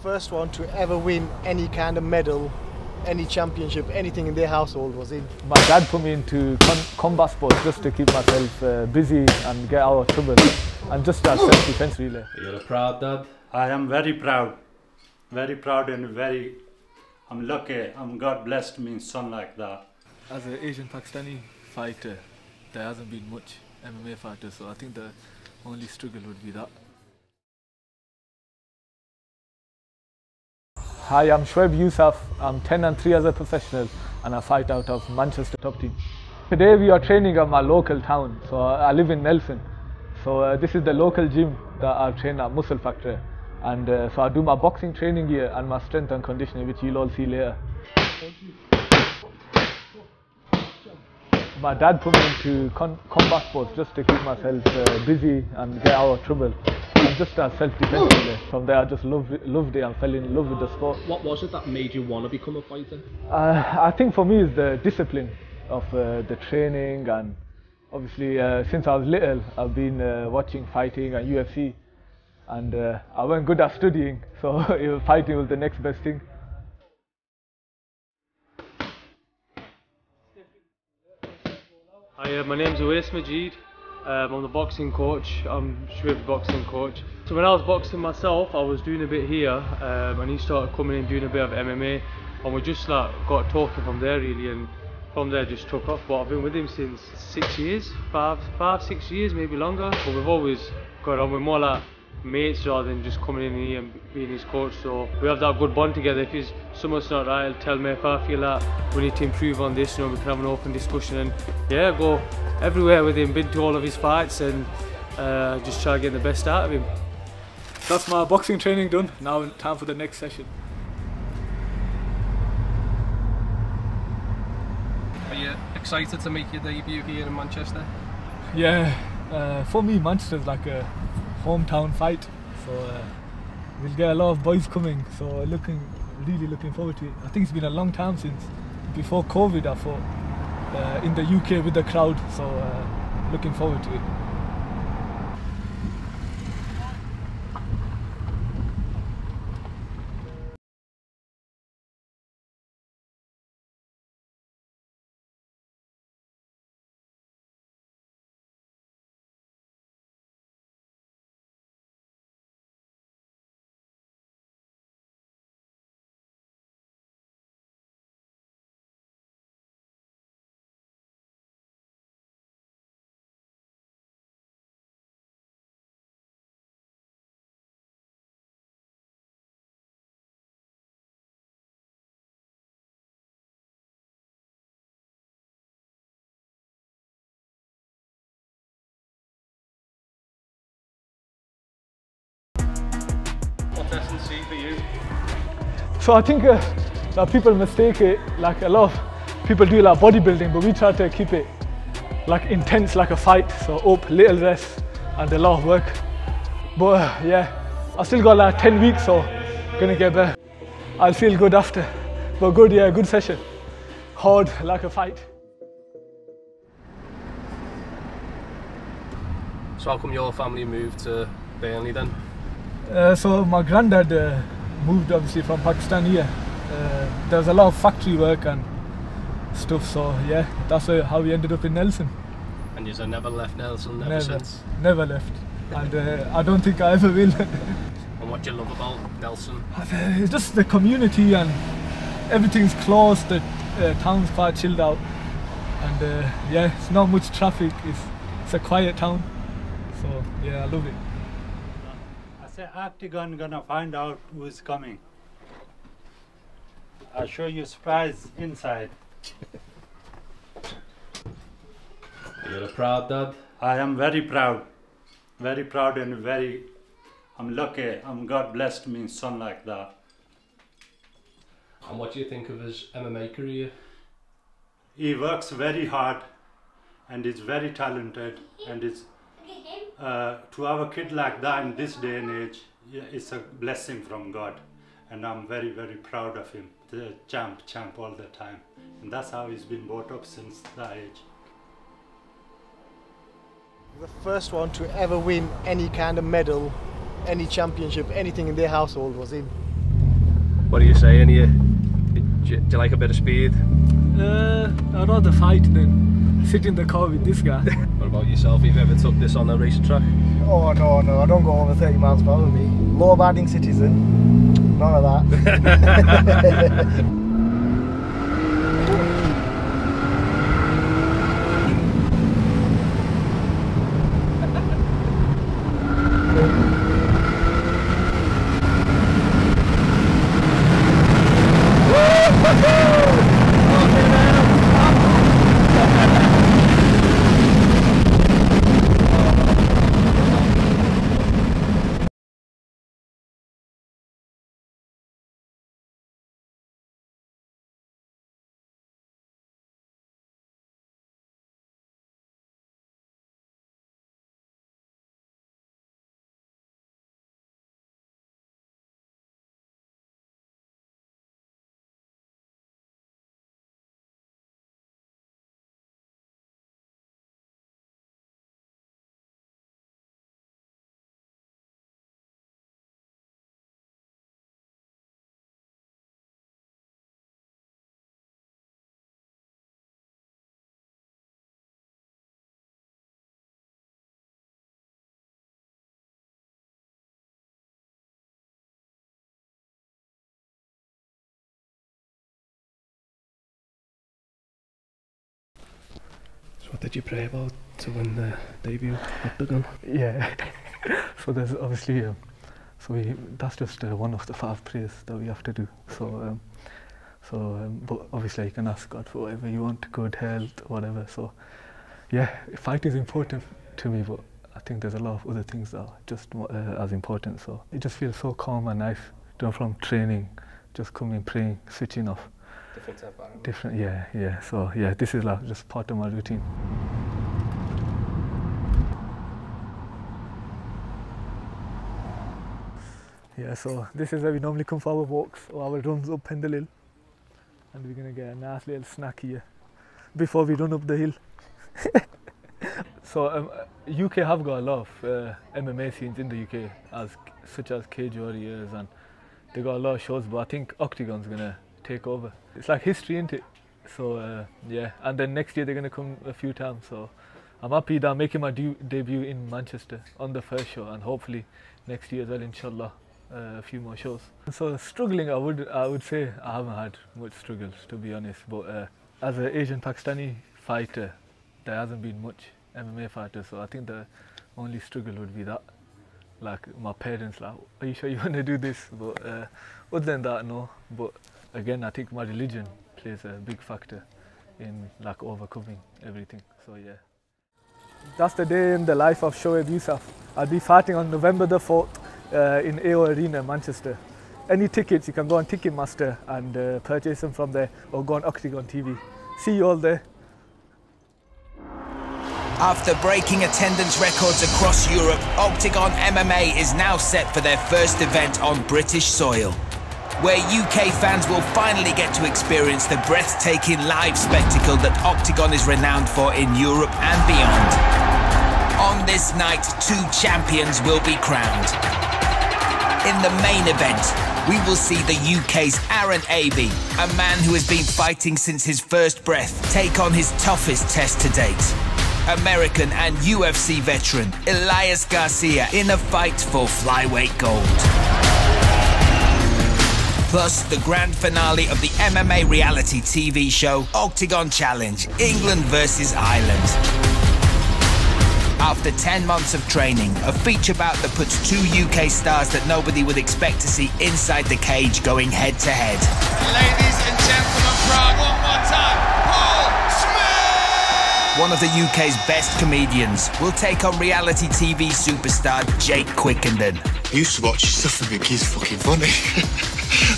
first one to ever win any kind of medal, any championship, anything in their household was him. My dad put me into combat sports just to keep myself busy and get out of trouble, and just as self-defense really. You're a proud dad? I am very proud and I'm lucky. God blessed me son like that. As an Asian Pakistani fighter, there hasn't been much MMA fighters, so I think the only struggle would be that. Hi, I'm Shoaib Yousaf. I'm 10-3 as a professional and I fight out of Manchester top team. Today we are training at my local town, so I live in Nelson. So this is the local gym that I train at, Muscle Factory. And so I do my boxing training here and my strength and conditioning, which you'll all see later. My dad put me into combat sports just to keep myself busy and get out of trouble. And just as self-defense really. From there I just loved it and fell in love with the sport. What was it that made you want to become a fighter? I think for me it's the discipline of the training, and obviously since I was little I've been watching fighting and UFC, and I wasn't good at studying, so fighting was the next best thing. Hi, my name's Awais Majid. I'm the boxing coach. I'm Shoaib's boxing coach. So when I was boxing myself, I was doing a bit here, and he started coming in doing a bit of MMA, and we just like got talking from there really, and from there just took off. But I've been with him since 6 years, 6 years, maybe longer. But we've always got on. We're more like mates rather than just coming in here and being his coach. So we have that good bond together. If something's not right, he'll tell me. If I feel like we need to improve on this, we can have an open discussion, and yeah, go everywhere with him, been to all of his fights, and just try to get the best out of him. That's my boxing training done. Now time for the next session. Are you excited to make your debut here in Manchester? Yeah, for me Manchester's like a hometown fight, so we'll get a lot of boys coming, so really looking forward to it. I think it's been a long time since before COVID I fought in the UK with the crowd, so looking forward to it. S&C for you? So I think that people mistake it, like a lot of people do like bodybuilding, but we try to keep it like intense, like a fight. So up, little rest and a lot of work. But yeah, I still got like 10 weeks, so gonna get better. I'll feel good after. But good, yeah, good session. Hard, like a fight. So how come your family moved to Burnley then? So my granddad moved obviously from Pakistan here. There was a lot of factory work and stuff, so yeah, that's how we ended up in Nelson. And you've never left Nelson ever since? Never left, and I don't think I ever will. And what do you love about Nelson? It's just the community, and everything's close, the town's quite chilled out, and yeah, it's not much traffic, it's a quiet town, so yeah, I love it. I say Octagon gonna find out who's coming. I'll show you surprise inside. You're a proud dad? I am very proud and I'm lucky. God blessed me son like that. And what do you think of his MMA career? He works very hard and is very talented, and is to have a kid like that in this day and age, yeah, it's a blessing from God, and I'm very proud of him. The champ all the time, and that's how he's been brought up since that age. The first one to ever win any kind of medal, any championship, anything in their household was him. What are you saying here? Do you like a bit of speed? I'd rather fight than sit in the car with this guy. What about yourself? Have you ever took this on a racetrack? Oh no, I don't go over 30 miles per hour with me. Law-abiding citizen, none of that. What did you pray about to win the debut Octagon? Yeah, so there's obviously, that's just one of the 5 prayers that we have to do. But obviously you can ask God for whatever you want, good health, whatever. So yeah, fight is important to me, but I think there's a lot of other things that are just as important. So it just feels so calm and nice, from training, just coming, praying, switching off. Different, yeah. So yeah, this is like just part of my routine. Yeah, so this is where we normally come for our walks or our runs up Pendle Hill, and we're gonna get a nice little snack here before we run up the hill. So UK have got a lot of MMA scenes in the UK, such as Cage Warriors, and they got a lot of shows. But I think Octagon's gonna take over. It's like history, isn't it? So yeah, and then next year they're gonna come a few times. So I'm happy that I'm making my debut in Manchester on the first show, and hopefully next year as well, inshallah, a few more shows. So struggling, I would say I haven't had much struggles, to be honest. But as an Asian Pakistani fighter, there hasn't been much MMA fighters. So I think the only struggle would be that, like my parents, like, are you sure you want to do this? But other than that, no. But again, I think my religion plays a big factor in like overcoming everything. So yeah. That's the day in the life of Shoaib Yousaf. I'll be fighting on November the 4th in AO Arena, Manchester. Any tickets, you can go on Ticketmaster and purchase them from there, or go on Octagon TV. See you all there. After breaking attendance records across Europe, Octagon MMA is now set for their first event on British soil, where UK fans will finally get to experience the breathtaking live spectacle that Octagon is renowned for in Europe and beyond. On this night, 2 champions will be crowned. In the main event, we will see the UK's Aaron Abbey, a man who has been fighting since his first breath, take on his toughest test to date, American and UFC veteran Elias Garcia, in a fight for flyweight gold. Plus, the grand finale of the MMA reality TV show, Octagon Challenge, England versus Ireland. After 10 months of training, a feature bout that puts 2 UK stars that nobody would expect to see inside the cage going head to head. Ladies and gentlemen, Prague, one more time, Paul Smith! One of the UK's best comedians will take on reality TV superstar Jake Quickenden. I used to watch stuff and think he's fucking funny.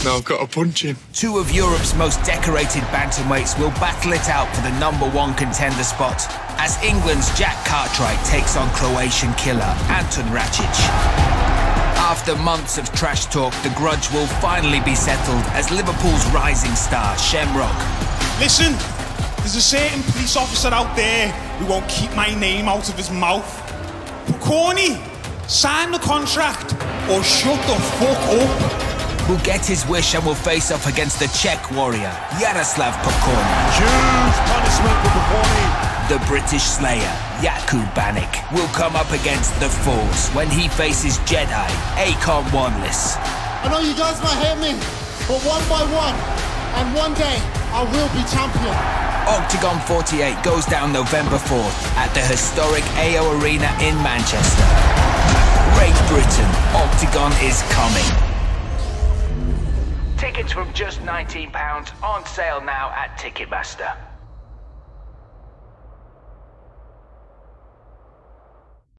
Now I've got to punch him. 2 of Europe's most decorated bantamweights will battle it out for the #1 contender spot, as England's Jack Cartwright takes on Croatian killer Anton Rakic. After months of trash talk, the grudge will finally be settled as Liverpool's rising star, Shamrock. Listen, there's a certain police officer out there who won't keep my name out of his mouth. But Corny, sign the contract or shut the fuck up. will get his wish and will face off against the Czech warrior, Jaroslav Pokorny. Huge punishment for Pokorny. The British Slayer, Jakub Banik, will come up against the Force when he faces Jedi, Akon Wanless. I know you guys might hate me, but one by one, and one day, I will be champion. Octagon 48 goes down November 4th at the historic AO Arena in Manchester. Great Britain, Octagon is coming. Tickets from just £19 on sale now at Ticketmaster.